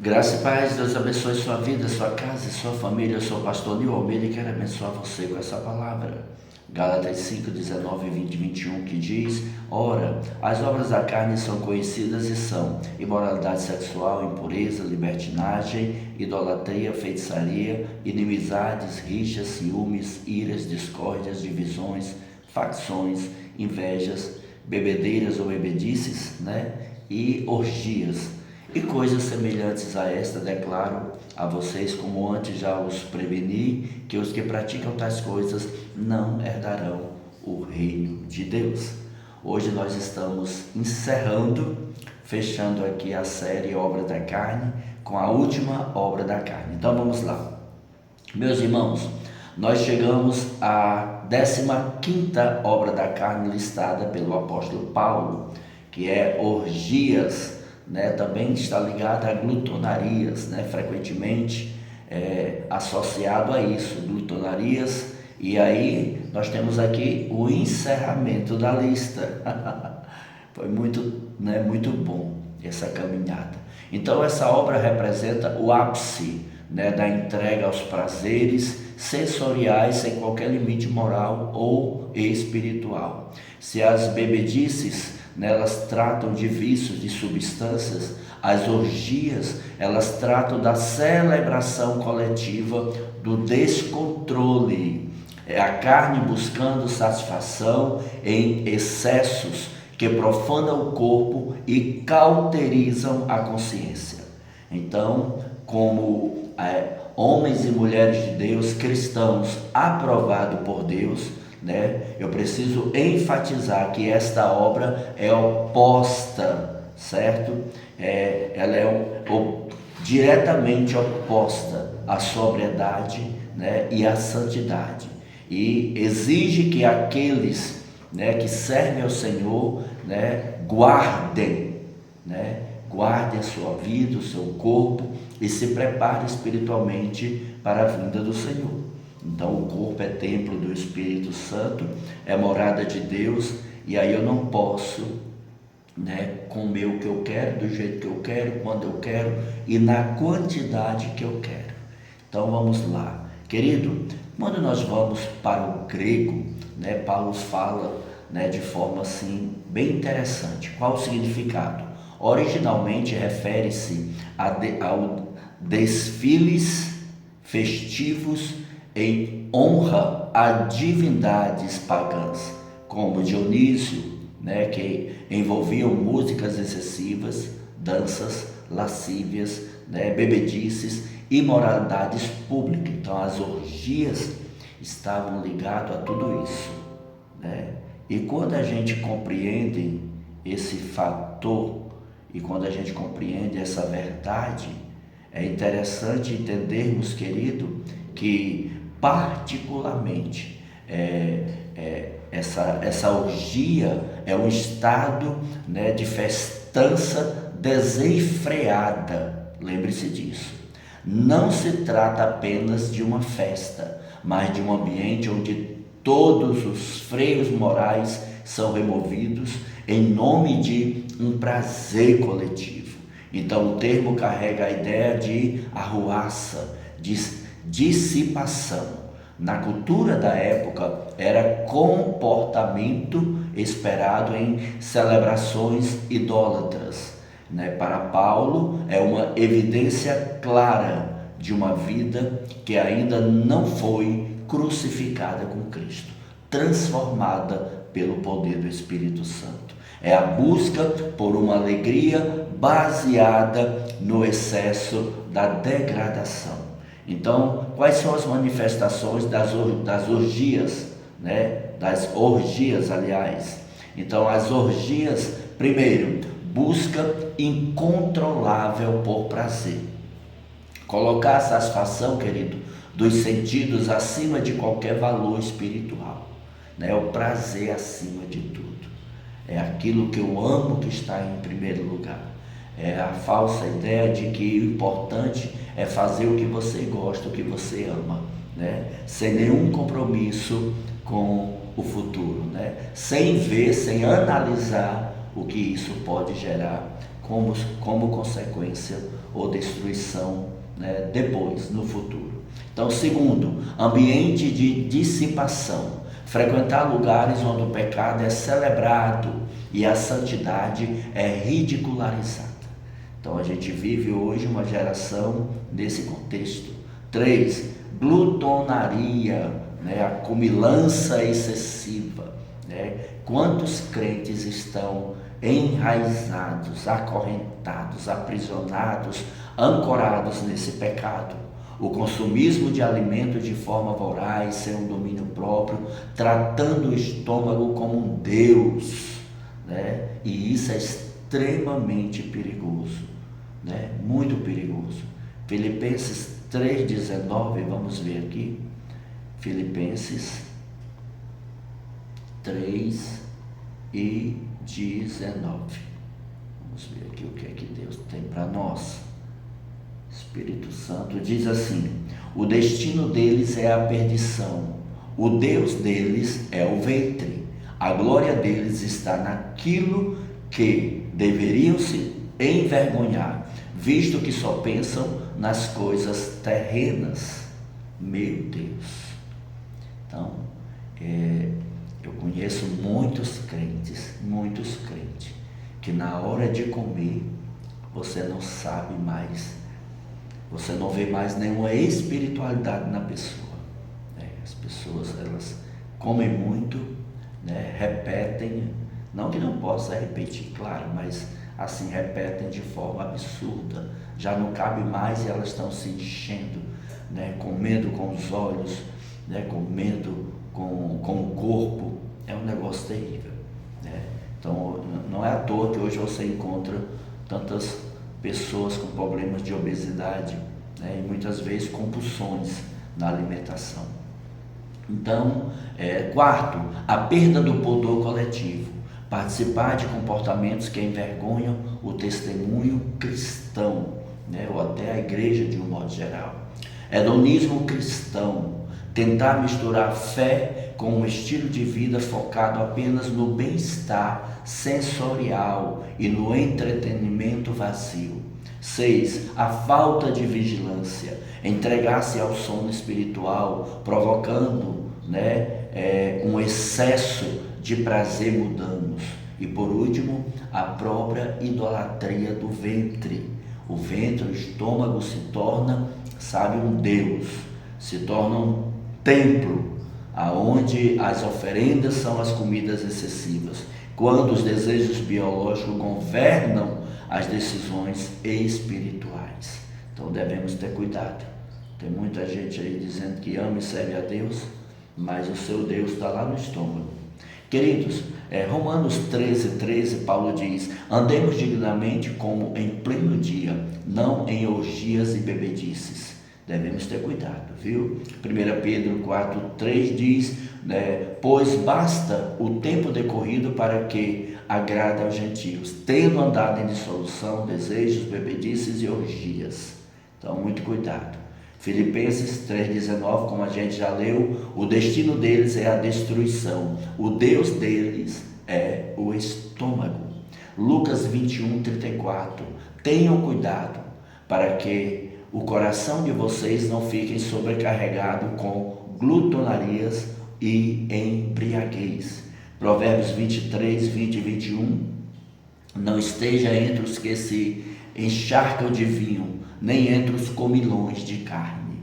Graça e paz, Deus abençoe sua vida, sua casa e sua família. Eu sou o pastor Nil Almeida e quero abençoar você com essa palavra. Gálatas 5, 19, 20 e 21, que diz: Ora, as obras da carne são conhecidas e são imoralidade sexual, impureza, libertinagem, idolatria, feitiçaria, inimizades, rixas, ciúmes, iras, discórdias, divisões, facções, invejas, bebedeiras ou bebedices, e orgias. E coisas semelhantes a esta declaro a vocês, como antes já os preveni, que os que praticam tais coisas não herdarão o reino de Deus. Hoje nós estamos fechando aqui a série Obra da Carne, com a última obra da carne. Então vamos lá. Meus irmãos, nós chegamos à 15ª obra da carne listada pelo apóstolo Paulo, que é orgias. Também está ligada a glutonarias, frequentemente associado a isso, glutonarias. E aí nós temos aqui o encerramento da lista. Foi muito bom essa caminhada. Então essa obra representa o ápice, da entrega aos prazeres sensoriais sem qualquer limite moral ou espiritual. Se as bebedices elas tratam de vícios, de substâncias, as orgias, elas tratam da celebração coletiva, do descontrole. É a carne buscando satisfação em excessos que profanam o corpo e cauterizam a consciência. Então, como homens e mulheres de Deus, cristãos aprovados por Deus, eu preciso enfatizar que esta obra é oposta, certo? Ela é diretamente oposta à sobriedade, e à santidade, e exige que aqueles, que servem ao Senhor, guardem a sua vida, o seu corpo, e se preparem espiritualmente para a vinda do Senhor. Então o corpo é templo do Espírito Santo, é morada de Deus, e aí eu não posso comer o que eu quero, do jeito que eu quero, quando eu quero e na quantidade que eu quero. Então vamos lá, querido. Quando nós vamos para o grego, Paulo fala de forma assim bem interessante. Qual o significado? Originalmente refere-se ao desfiles festivos em honra a divindades pagãs, como Dionísio, que envolviam músicas excessivas, danças, lascívias, bebedices, imoralidades públicas. Então as orgias estavam ligadas a tudo isso. E quando a gente compreende esse fator, e quando a gente compreende essa verdade, é interessante entendermos, querido, que particularmente essa orgia é um estado de festança desenfreada. Lembre-se disso. Não se trata apenas de uma festa, mas de um ambiente onde todos os freios morais são removidos em nome de um prazer coletivo. Então o termo carrega a ideia de arruaça, de dissipação. Na cultura da época era comportamento esperado em celebrações idólatras. Para Paulo é uma evidência clara de uma vida que ainda não foi crucificada com Cristo, transformada pelo poder do Espírito Santo. É a busca por uma alegria baseada no excesso da degradação. Então, quais são as manifestações das orgias, das orgias, aliás? Então, as orgias, primeiro, busca incontrolável por prazer. Colocar a satisfação, querido, dos sentidos acima de qualquer valor espiritual. O prazer acima de tudo. É aquilo que eu amo que está em primeiro lugar. É a falsa ideia de que o importante é fazer o que você gosta, o que você ama, sem nenhum compromisso com o futuro, sem ver, sem analisar o que isso pode gerar como consequência ou destruição, né, depois, no futuro. Então, segundo, ambiente de dissipação. Frequentar lugares onde o pecado é celebrado e a santidade é ridicularizada. Então, a gente vive hoje uma geração nesse contexto. 3, glutonaria, né, a comilança excessiva. Né? Quantos crentes estão enraizados, acorrentados, aprisionados, ancorados nesse pecado? O consumismo de alimento de forma voraz, sem um domínio próprio, tratando o estômago como um Deus, né? E isso é extremamente perigoso, né? Muito perigoso. Filipenses 3,19, vamos ver aqui. Filipenses 3 e 19. Vamos ver aqui o que é que Deus tem para nós. Espírito Santo diz assim: o destino deles é a perdição, o Deus deles é o ventre, a glória deles está naquilo que deveriam se envergonhar, visto que só pensam nas coisas terrenas. Meu Deus! Então, eu conheço muitos crentes, que na hora de comer, você não sabe mais, você não vê mais nenhuma espiritualidade na pessoa. As pessoas, elas comem muito, né? Repetem, não que não possa repetir, claro, mas assim, repetem de forma absurda, já não cabe mais e elas estão se enchendo, né? Comendo com os olhos, né? Comendo com o corpo, é um negócio terrível, né? Então, não é à toa que hoje você encontra tantas pessoas com problemas de obesidade, né, e muitas vezes compulsões na alimentação. Então, quarto, a perda do pudor coletivo. Participar de comportamentos que envergonham o testemunho cristão, né, ou até a igreja de um modo geral. Hedonismo cristão. Tentar misturar fé com um estilo de vida focado apenas no bem-estar sensorial e no entretenimento vazio. 6. A falta de vigilância. Entregar-se ao sono espiritual, provocando, né, um excesso de prazer mundanos. E por último, a própria idolatria do ventre. O ventre, o estômago se torna, um Deus, se torna um templo, aonde as oferendas são as comidas excessivas, quando os desejos biológicos governam as decisões espirituais. Então devemos ter cuidado. Tem muita gente aí dizendo que ama e serve a Deus, mas o seu Deus está lá no estômago. Queridos, Romanos 13, Paulo diz: andemos dignamente como em pleno dia, não em orgias e bebedices. Devemos ter cuidado, viu? 1 Pedro 4,3 diz, né, pois basta o tempo decorrido para que agrade aos gentios, tendo andado em dissolução, desejos, bebedices e orgias. Então, muito cuidado. Filipenses 3,19, como a gente já leu, o destino deles é a destruição, o Deus deles é o estômago. Lucas 21,34, tenham cuidado para que o coração de vocês não fique sobrecarregado com glutonarias e embriaguez. Provérbios 23, 20 e 21, não esteja entre os que se encharcam de vinho, nem entre os comilões de carne.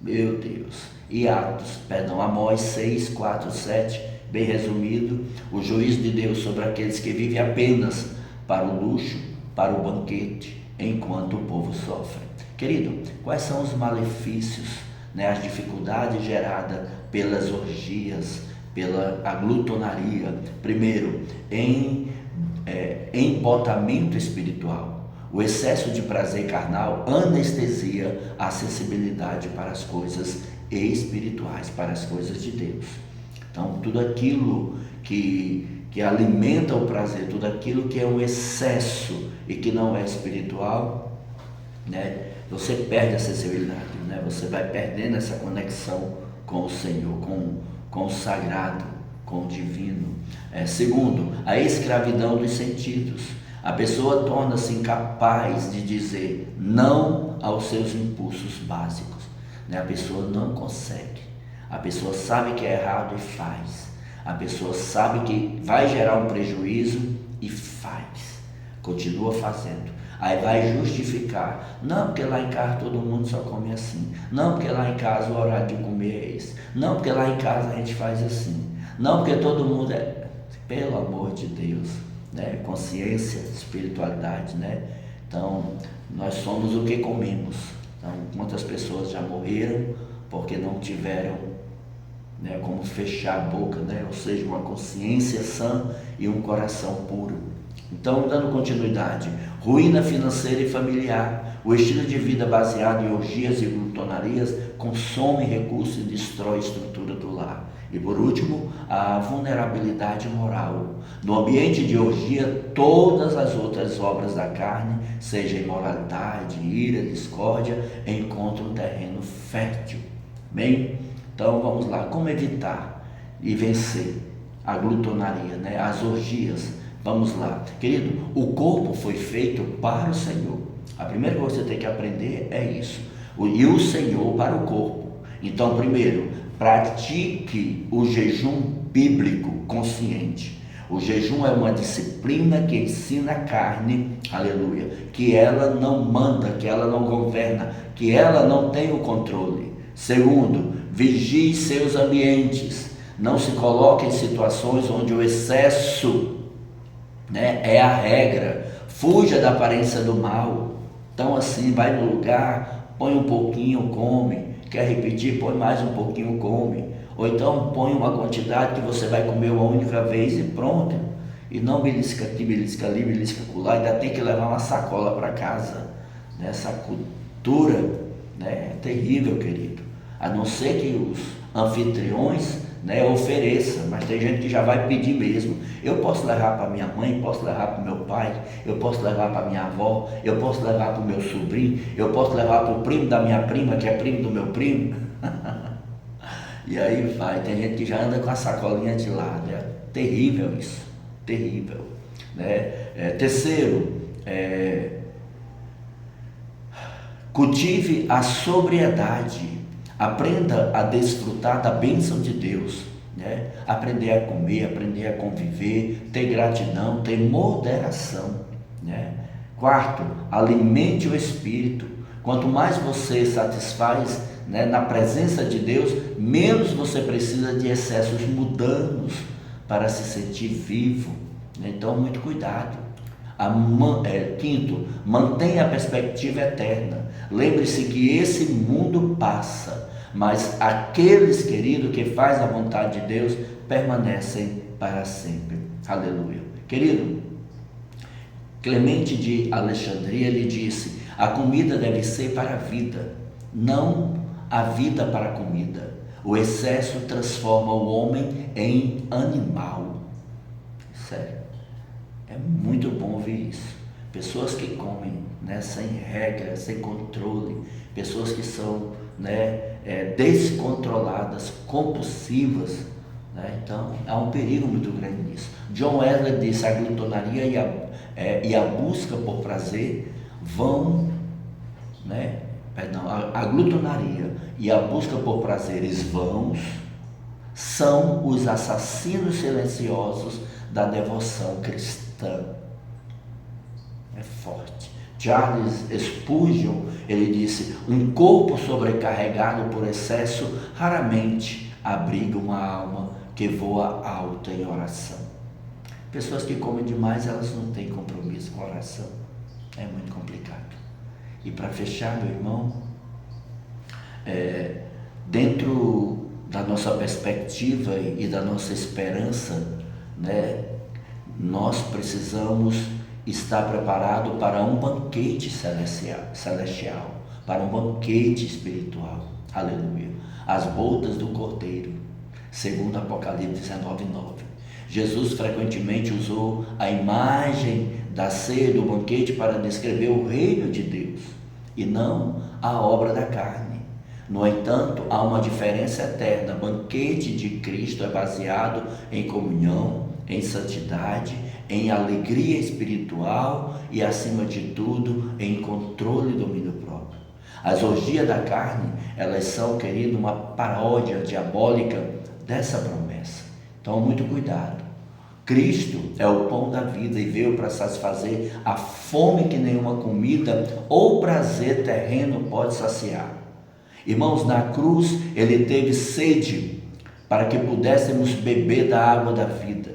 Meu Deus. E Amós 6, 4, 7, bem resumido, o juízo de Deus sobre aqueles que vivem apenas para o luxo, para o banquete, enquanto o povo sofre. Querido, quais são os malefícios, né, as dificuldades geradas pelas orgias, pela glutonaria? Primeiro, embotamento espiritual. O excesso de prazer carnal anestesia a sensibilidade para as coisas espirituais, para as coisas de Deus. Então, tudo aquilo que alimenta o prazer, tudo aquilo que é um excesso e que não é espiritual, né, você perde a sensibilidade, né? Você vai perdendo essa conexão com o Senhor, com o sagrado, com o divino. Segundo, a escravidão dos sentidos. A pessoa torna-se incapaz de dizer não aos seus impulsos básicos, né? A pessoa não consegue. A pessoa sabe que é errado e faz. A pessoa sabe que vai gerar um prejuízo e faz. Continua fazendo. Aí vai justificar. Não, porque lá em casa todo mundo só come assim. Não, porque lá em casa o horário de comer é esse. Não, porque lá em casa a gente faz assim. Não, porque todo mundo é... Pelo amor de Deus, né? Consciência, espiritualidade, né? Então, nós somos o que comemos. Então, quantas pessoas já morreram porque não tiveram, né, como fechar a boca, né? Ou seja, uma consciência sã e um coração puro. Então, dando continuidade, ruína financeira e familiar. O estilo de vida baseado em orgias e glutonarias consome recursos e destrói a estrutura do lar. E por último, a vulnerabilidade moral. No ambiente de orgia, todas as outras obras da carne, seja imoralidade, ira, discórdia, encontram um terreno fértil. Bem, então vamos lá, como evitar e vencer a glutonaria, né? As orgias. Vamos lá, querido, o corpo foi feito para o Senhor. A primeira coisa que você tem que aprender é isso. E o Senhor para o corpo. Então, primeiro, pratique o jejum bíblico consciente. O jejum é uma disciplina que ensina a carne, aleluia, que ela não manda, que ela não governa, que ela não tem o controle. Segundo, vigie seus ambientes. Não se coloque em situações onde o excesso, né, é a regra. Fuja da aparência do mal. Então assim, vai no lugar, põe um pouquinho, come. Quer repetir? Põe mais um pouquinho, come. Ou então põe uma quantidade que você vai comer uma única vez e pronto. E não belisca aqui, belisca ali, belisca acolá. Ainda tem que levar uma sacola para casa. Essa cultura, né, é terrível, querido. A não ser que os anfitriões, né, ofereçam, mas tem gente que já vai pedir mesmo. Eu posso levar para minha mãe, posso levar para o meu pai, eu posso levar para minha avó, eu posso levar para o meu sobrinho, eu posso levar para o primo da minha prima, que é primo do meu primo. E aí vai, tem gente que já anda com a sacolinha de lado. É terrível isso, terrível, né? Terceiro, cultive a sobriedade. Aprenda a desfrutar da bênção de Deus, né? Aprender a comer, aprender a conviver, ter gratidão, ter moderação, né? Quarto, alimente o espírito. Quanto mais você satisfaz, né, na presença de Deus, menos você precisa de excessos mundanos para se sentir vivo, né? Então, muito cuidado. Quinto, mantenha a perspectiva eterna. Lembre-se que esse mundo passa, mas aqueles, querido, que fazem a vontade de Deus permanecem para sempre. Aleluia. Querido, Clemente de Alexandria lhe disse: a comida deve ser para a vida, não a vida para a comida. O excesso transforma o homem em animal. Sério. É muito bom ouvir isso. Pessoas que comem, né, sem regra, sem controle, pessoas que são, né, descontroladas, compulsivas, né? Então há um perigo muito grande nisso. John Wesley disse: a glutonaria e a busca por prazer vão, né, a glutonaria e a busca por prazeres vãos são os assassinos silenciosos da devoção cristã. É forte. Charles Spurgeon, ele disse: um corpo sobrecarregado por excesso raramente abriga uma alma que voa alta em oração. Pessoas que comem demais, elas não têm compromisso com a oração. É muito complicado. E para fechar, meu irmão, dentro da nossa perspectiva e da nossa esperança, né, nós precisamos estar preparados para um banquete celestial, para um banquete espiritual. Aleluia. As bodas do Cordeiro, segundo Apocalipse 19:9. Jesus frequentemente usou a imagem da ceia do banquete para descrever o reino de Deus e não a obra da carne. No entanto, há uma diferença eterna. O banquete de Cristo é baseado em comunhão, em santidade, em alegria espiritual e, acima de tudo, em controle e domínio próprio. As orgias da carne, elas são, querido, uma paródia diabólica dessa promessa. Então, muito cuidado. Cristo é o pão da vida e veio para satisfazer a fome que nenhuma comida ou prazer terreno pode saciar. Irmãos, na cruz ele teve sede para que pudéssemos beber da água da vida.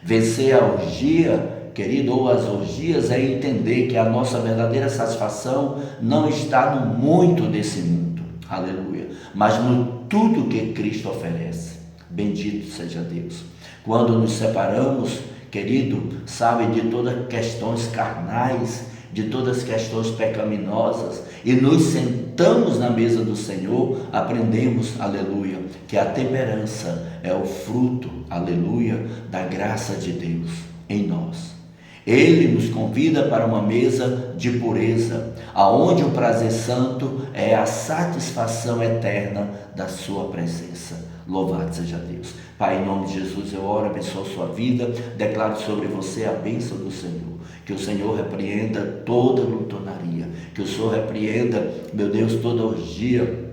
Vencer a orgia, querido, ou as orgias, é entender que a nossa verdadeira satisfação não está no muito desse mundo, aleluia, mas no tudo que Cristo oferece. Bendito seja Deus. Quando nos separamos, querido, sabe, de todas as questões carnais, de todas as questões pecaminosas, e nos sentamos na mesa do Senhor, aprendemos, aleluia, que a temperança é o fruto, aleluia, da graça de Deus em nós. Ele nos convida para uma mesa de pureza, aonde o prazer santo é a satisfação eterna da sua presença. Louvado seja Deus. Pai, em nome de Jesus, eu oro, abençoo a sua vida, declaro sobre você a bênção do Senhor. Que o Senhor repreenda toda glutonaria, que o Senhor repreenda, meu Deus, toda orgia,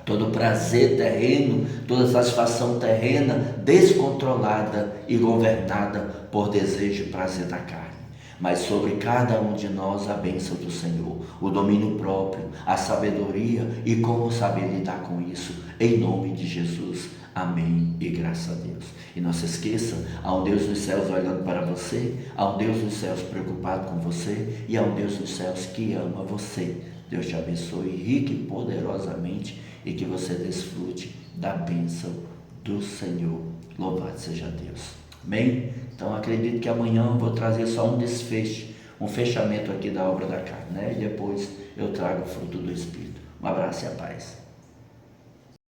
todo prazer terreno, toda satisfação terrena descontrolada e governada por desejo e prazer da carne. Mas sobre cada um de nós a bênção do Senhor, o domínio próprio, a sabedoria e como saber lidar com isso, em nome de Jesus. Amém e graças a Deus. E não se esqueça, há um Deus dos céus olhando para você, há um Deus dos céus preocupado com você e há um Deus dos céus que ama você. Deus te abençoe rica e poderosamente e que você desfrute da bênção do Senhor. Louvado seja Deus. Amém? Então acredito que amanhã eu vou trazer só um desfecho, um fechamento aqui da obra da carne, né? E depois eu trago o fruto do Espírito. Um abraço e a paz.